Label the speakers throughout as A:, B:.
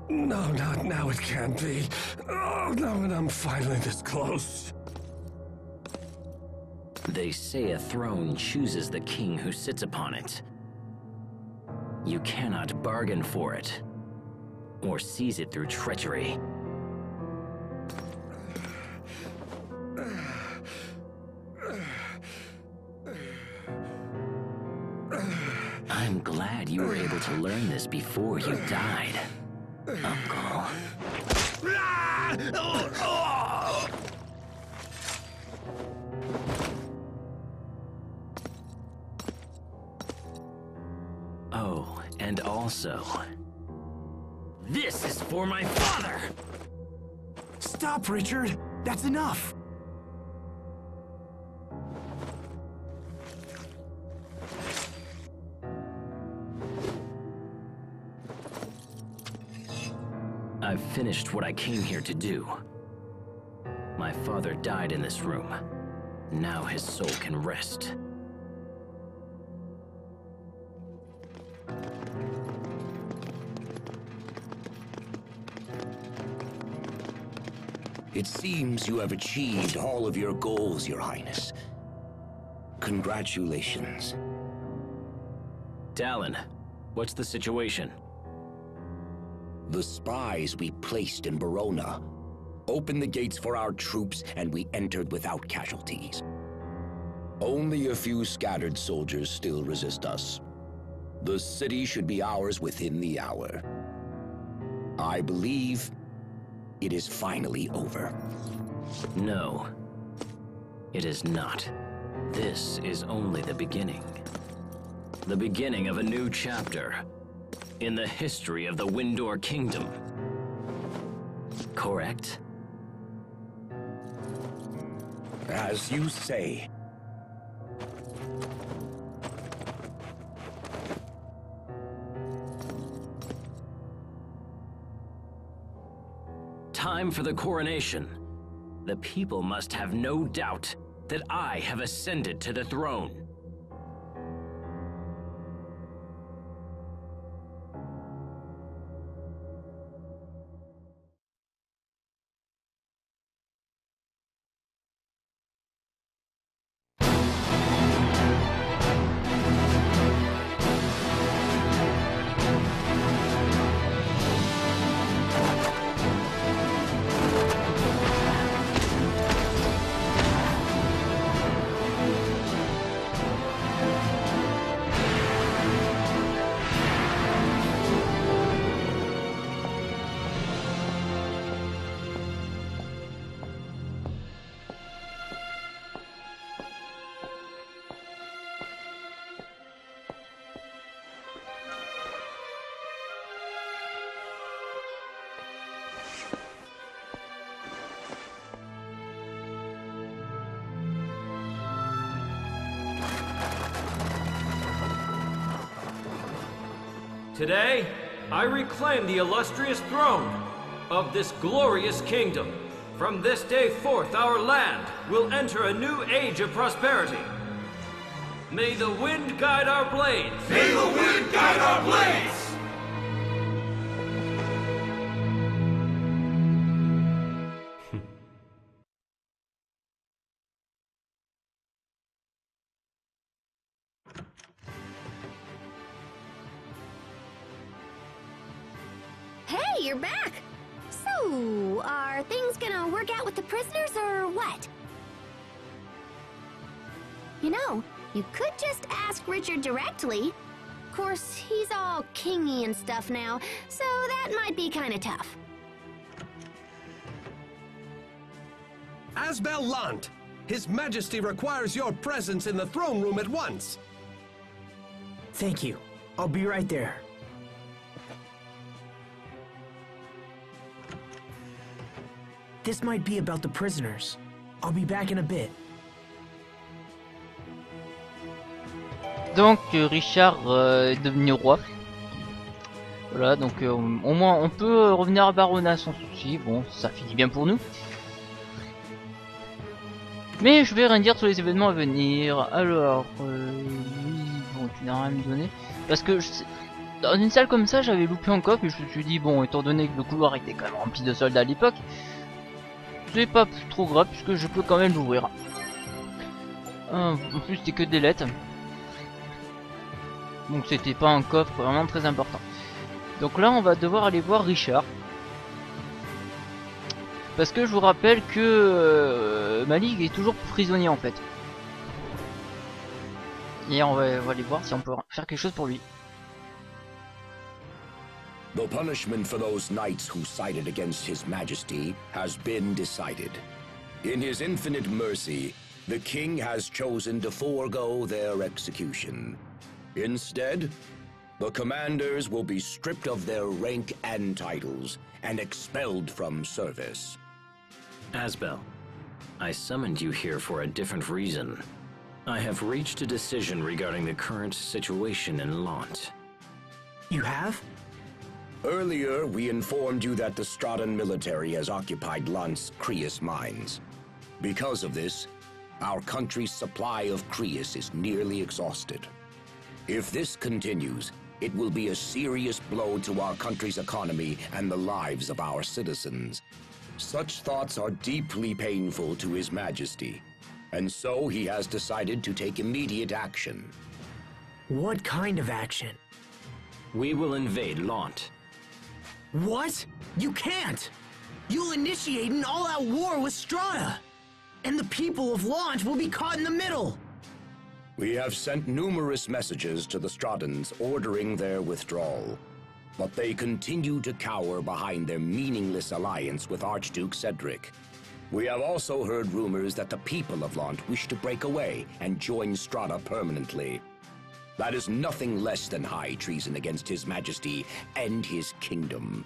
A: No, not now, it can't be. Oh, no, and I'm finally this close.
B: They say a throne chooses the king who sits upon it. You cannot bargain for it, or seize it through treachery. I'm glad you were able to learn this before you died, Uncle. Oh, and also, this is for my father!
C: Stop, Richard! That's enough!
B: I've finished what I came here to do. My father died in this room. Now his soul can rest.
D: It seems you have achieved all of your goals, Your Highness. Congratulations.
B: Dallin, what's the situation?
D: The spies we placed in Barona opened the gates for our troops, and we entered without casualties. Only a few scattered soldiers still resist us. The city should be ours within the hour. I believe it is finally over.
B: No, it is not. This is only the beginning. The beginning of a new chapter in the history of the Windor Kingdom. Correct?
D: As you say.
B: Time for the coronation. The people must have no doubt that I have ascended to the throne.
E: Today, I reclaim the illustrious throne of this glorious kingdom. From this day forth, our land will enter a new age of prosperity. May the wind guide our blades!
F: May the wind guide our blades!
G: Hey, you're back! So, are things gonna work out with the prisoners or what? You know, you could just ask Richard directly. Of course, he's all kingy and stuff now, so that might be kinda tough.
A: Asbel Lhant, His Majesty requires your presence in the throne room at once.
C: Thank you. I'll be right there. This might be about the prisoners. I'll be back in a bit.
H: Donc Richard est devenu roi. Voilà, donc au moins on peut revenir à Barona sans souci. Bon, ça finit bien pour nous. Mais je vais rien dire sur les événements à venir. Alors, oui, bon, tu n'as rien à me donner. Parce que dans une salle comme ça, j'avais loupé un coffre et je me suis dit, bon, étant donné que le couloir était quand même rempli de soldats à l'époque, c'est pas trop grave puisque je peux quand même l'ouvrir. En plus, c'était que des lettres. Donc c'était pas un coffre vraiment très important. Donc là, on va devoir aller voir Richard. Parce que je vous rappelle que Malik est toujours prisonnier en fait. Et on va aller voir si on peut faire quelque chose pour lui.
D: The punishment for those knights who sided against His Majesty has been decided. In his infinite mercy, the king has chosen to forego their execution. Instead, the commanders will be stripped of their rank and titles and expelled from service.
B: Asbel, I summoned you here for a different reason. I have reached a decision regarding the current situation in Lhant.
C: You have?
D: Earlier, we informed you that the Strahtan military has occupied Lhant's Creus mines. Because of this, our country's supply of Creus is nearly exhausted. If this continues, it will be a serious blow to our country's economy and the lives of our citizens. Such thoughts are deeply painful to His Majesty, and so he has decided to take immediate action.
C: What kind of action?
B: We will invade Lhant.
C: What? You can't! You'll initiate an all-out war with Strahta! And the people of Lhant will be caught in the middle!
D: We have sent numerous messages to the Strahtans ordering their withdrawal, but they continue to cower behind their meaningless alliance with Archduke Cedric. We have also heard rumors that the people of Lhant wish to break away and join Strahta permanently. That is nothing less than high treason against His Majesty and his kingdom.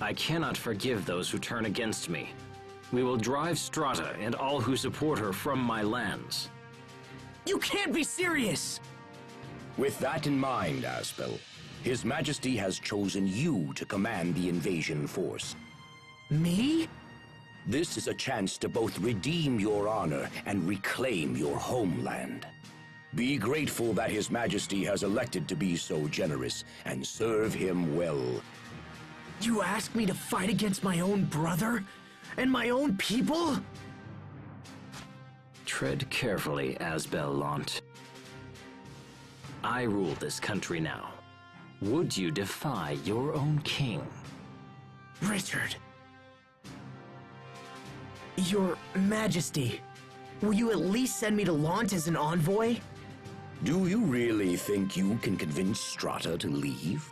B: I cannot forgive those who turn against me. We will drive Strahta and all who support her from my lands.
C: You can't be serious!
D: With that in mind, Asbel, His Majesty has chosen you to command the invasion force.
C: Me?
D: This is a chance to both redeem your honor and reclaim your homeland. Be grateful that His Majesty has elected to be so generous, and serve him well.
C: You asked me to fight against my own brother? And my own people?
B: Tread carefully, Asbel Lhant. I rule this country now. Would you defy your own king?
C: Richard. Your Majesty, will you at least send me to Lhant as an envoy?
D: Do you really think you can convince Strahta to leave?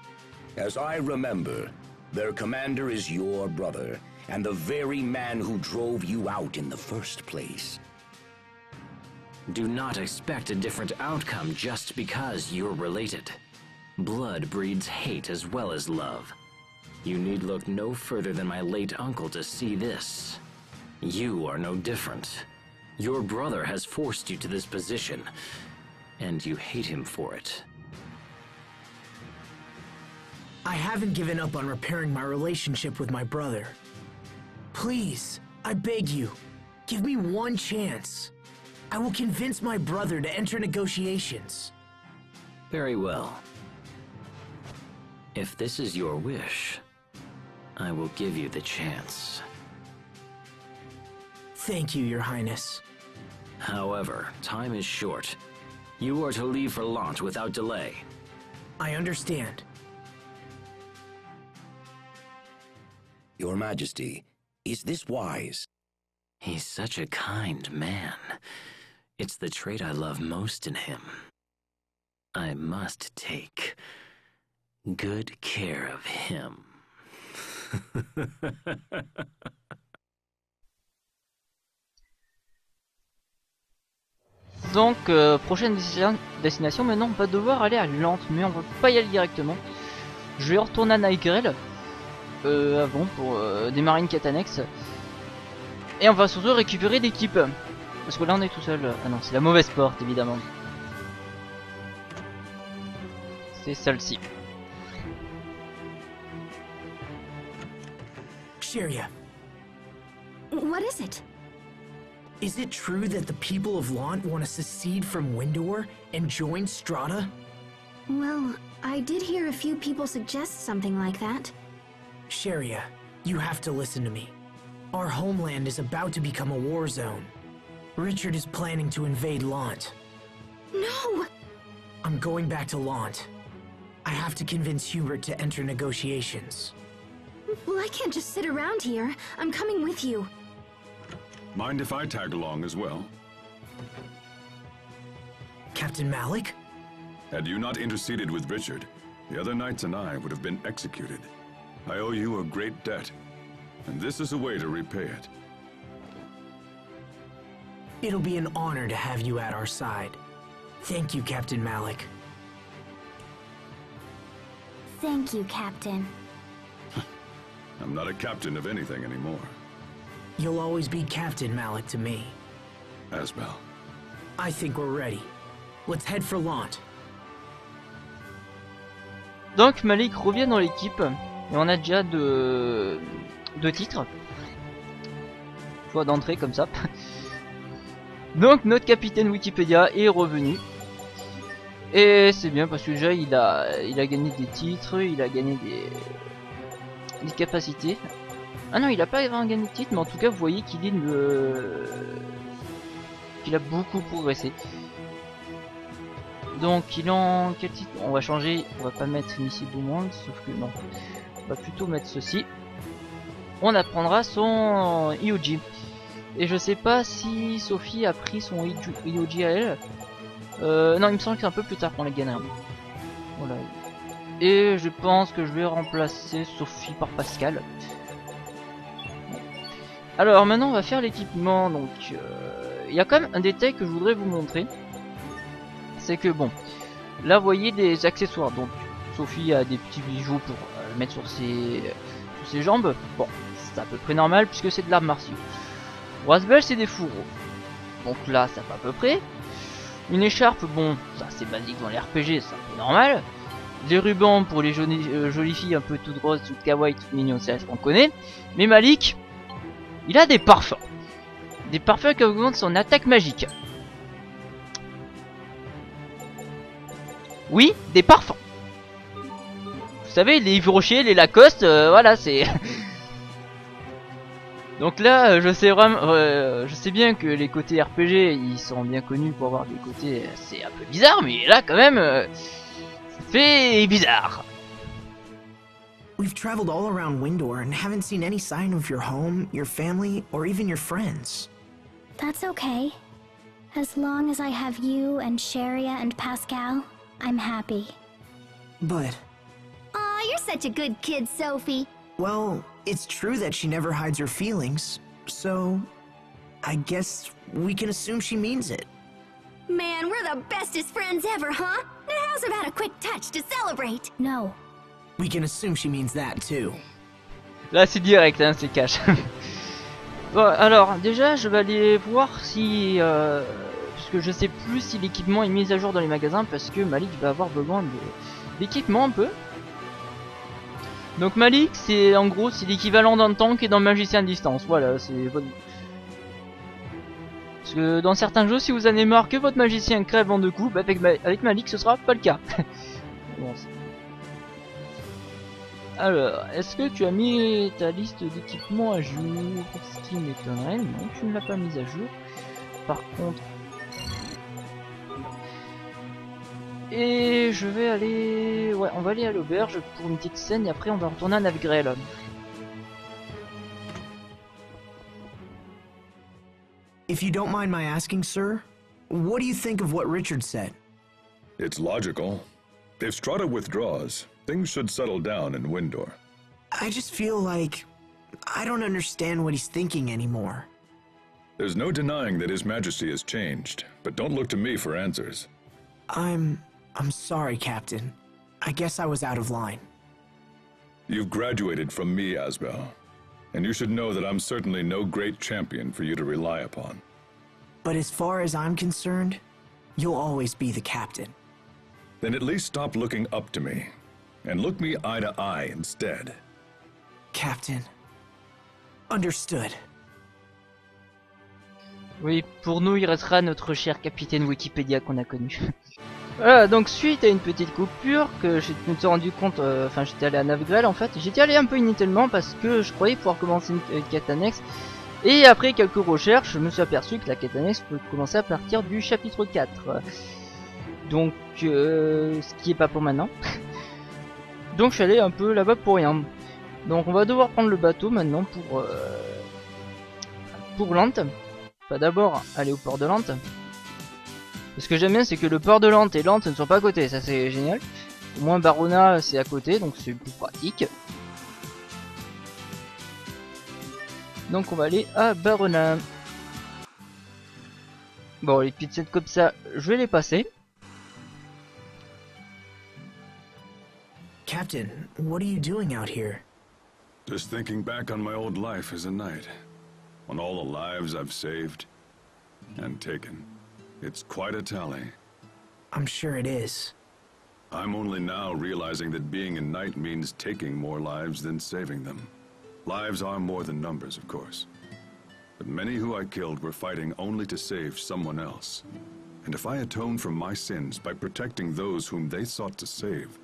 D: As I remember, their commander is your brother, and the very man who drove you out in the first place.
B: Do not expect a different outcome just because you're related. Blood breeds hate as well as love. You need look no further than my late uncle to see this. You are no different. Your brother has forced you to this position, and you hate him for it.
C: I haven't given up on repairing my relationship with my brother. Please, I beg you, give me one chance. I will convince my brother to enter negotiations.
B: Very well. If this is your wish, I will give you the chance.
C: Thank you, Your Highness.
B: However, time is short. You are to leave for Lhant without delay.
C: I understand.
D: Your Majesty, is this wise?
B: He's such a kind man. It's the trait I love most in him. I must take good care of him.
H: Donc, prochaine destination, maintenant on va devoir aller à Lhant, mais on va pas y aller directement. Je vais retourner à Naigrel avant pour démarrer une quête annexe. Et on va surtout récupérer l'équipe. Parce que là on est tout seul. Ah non, c'est la mauvaise porte évidemment. C'est celle-ci.
C: Shiria.
G: What is it?
C: Is it true that the people of Lhant want to secede from Windor and join Strahta?
G: Well, I did hear a few people suggest something like that.
C: Sharia, you have to listen to me. Our homeland is about to become a war zone. Richard is planning to invade Lhant.
G: No!
C: I'm going back to Lhant. I have to convince Hubert to enter negotiations.
G: Well, I can't just sit around here. I'm coming with you.
I: Mind if I tag along as well?
C: Captain Malik?
I: Had you not interceded with Richard, the other knights and I would have been executed. I owe you a great debt, and this is a way to repay it.
C: It'll be an honor to have you at our side. Thank you, Captain Malik.
G: Thank you, Captain.
I: I'm not a captain of anything anymore.
C: You'll always be Captain Malik to me.
I: Asbel.
C: I think we're ready. Let's head for Lhant.
H: Donc Malik revient dans l'équipe et on a déjà deux titres. Choix d'entrée comme ça. Donc notre capitaine Wikipédia est revenu. Et c'est bien parce que déjà il a gagné des titres, il a gagné des capacités. Ah non, il a pas vraiment gagné de titre, mais en tout cas vous voyez qu'il est qu'il a beaucoup progressé. Donc il est en quel titre? On va changer, on va pas mettre Initié du monde, sauf que non. On va plutôt mettre ceci. On apprendra son IOG. Et je sais pas si Sophie a pris son IOG à elle. Non, il me semble que c'est un peu plus tard qu'on les gagnera. Voilà. Et je pense que je vais remplacer Sophie par Pascal. Alors maintenant on va faire l'équipement. Donc il y a quand même un détail que je voudrais vous montrer. C'est que bon, là vous voyez des accessoires. Donc Sophie a des petits bijoux pour mettre sur ses jambes. Bon, c'est à peu près normal puisque c'est de l'art martiaux. Asbel c'est des fourreaux. Donc là ça va à peu près. Une écharpe, bon, ça c'est basique dans les RPG, c'est un peu normal. Des rubans pour les jolies filles un peu toutes roses, toutes kawaii, toutes mignonnes, ça on connaît. Mais Malik, il a des parfums. Des parfums qui augmentent son attaque magique. Oui, des parfums. Vous savez, les Yves Rocher, les Lacoste, voilà, c'est... Donc là, je sais vraiment, je sais bien que les côtés RPG, ils sont bien connus pour avoir des côtés c'est un peu bizarre, mais là quand même, ça fait bizarre.
C: We've traveled all around Windor and haven't seen any sign of your home, your family, or even your friends.
G: That's okay. As long as I have you and Sharia and Pascal, I'm happy.
C: But...
G: Aw, you're such a good kid, Sophie.
C: Well, it's true that she never hides her feelings, so I guess we can assume she means it.
G: Man, we're the bestest friends ever, huh? Now how's about a quick touch to celebrate? No.
C: We can assume she means that too.
H: Là c'est direct, hein, c'est cash. Bon, alors déjà je vais aller voir si... parce que je sais plus si l'équipement est mis à jour dans les magasins, parce que Malik va avoir besoin d'équipement un peu. Donc Malik, c'est en gros c'est l'équivalent d'un tank et d'un magicien à distance. Voilà, c'est votre... Parce que dans certains jeux, si vous en avez marre que votre magicien crève en 2 coups, bah avec Malik ce sera pas le cas. Bon, alors, est-ce que tu as mis ta liste d'équipements à jour? Ce qui m'étonnerait, non, tu ne l'as pas mise à jour. Par contre... Et je vais aller... Ouais, on va aller à l'auberge pour une petite scène et après on va retourner à Navgrel.
C: If you don't mind my asking, sir, what do you think of what Richard said?
I: It's logical. If Strahta withdraws, things should settle down in Windor.
C: I just feel like I don't understand what he's thinking anymore.
I: There's no denying that His Majesty has changed, but don't look to me for answers.
C: I'm sorry, Captain. I guess I was out of line.
I: You've graduated from me, Asbel, and you should know that I'm certainly no great champion for you to rely upon.
C: But as far as I'm concerned, you'll always be the captain.
I: Then at least stop looking up to me, and look me eye to eye instead.
C: Captain. Understood.
H: Oui, pour nous, il restera notre cher capitaine Wikipédia qu'on a connu. Voilà, donc suite à une petite coupure que je me suis rendu compte, enfin j'étais allé à Navgrel en fait, j'étais allé un peu inutilement parce que je croyais pouvoir commencer une quête annexe. Et après quelques recherches, je me suis aperçu que la quête annexe peut commencer à partir du chapitre 4. Donc, ce qui est pas pour maintenant. Donc je suis allé un peu là-bas pour rien. Donc on va devoir prendre le bateau maintenant pour Lhant. Enfin d'abord aller au port de Lhant. Ce que j'aime bien c'est que le port de Lhant et Lhant ne sont pas à côté, ça c'est génial. Au moins Barona c'est à côté donc c'est plus pratique. Donc on va aller à Barona. Bon les petites scènes comme ça je vais les passer.
C: Captain, what are you doing out here?
I: Just thinking back on my old life as a knight. On all the lives I've saved and taken. It's quite a tally.
C: I'm sure it is.
I: I'm only now realizing that being a knight means taking more lives than saving them. Lives are more than numbers, of course. But many who I killed were fighting only to save someone else. And if I atone for my sins by protecting those whom they sought to save,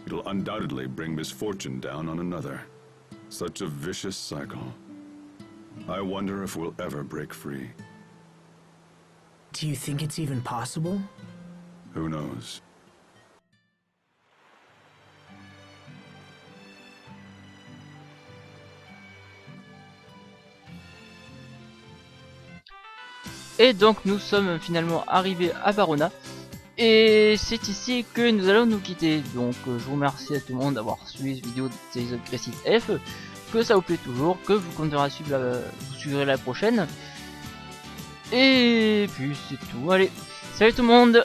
I: it'll undoubtedly bring misfortune down on another. Such a vicious cycle. I wonder if we'll ever break free.
C: Do you think it's even possible?
I: Who knows?
H: Et donc nous sommes finalement arrivés à Barona. Et c'est ici que nous allons nous quitter. Donc je vous remercie à tout le monde d'avoir suivi cette vidéo de ces Crécit F. Que ça vous plaît toujours, que vous compterez suivre vous suivrez la prochaine. Et puis c'est tout. Allez, salut tout le monde!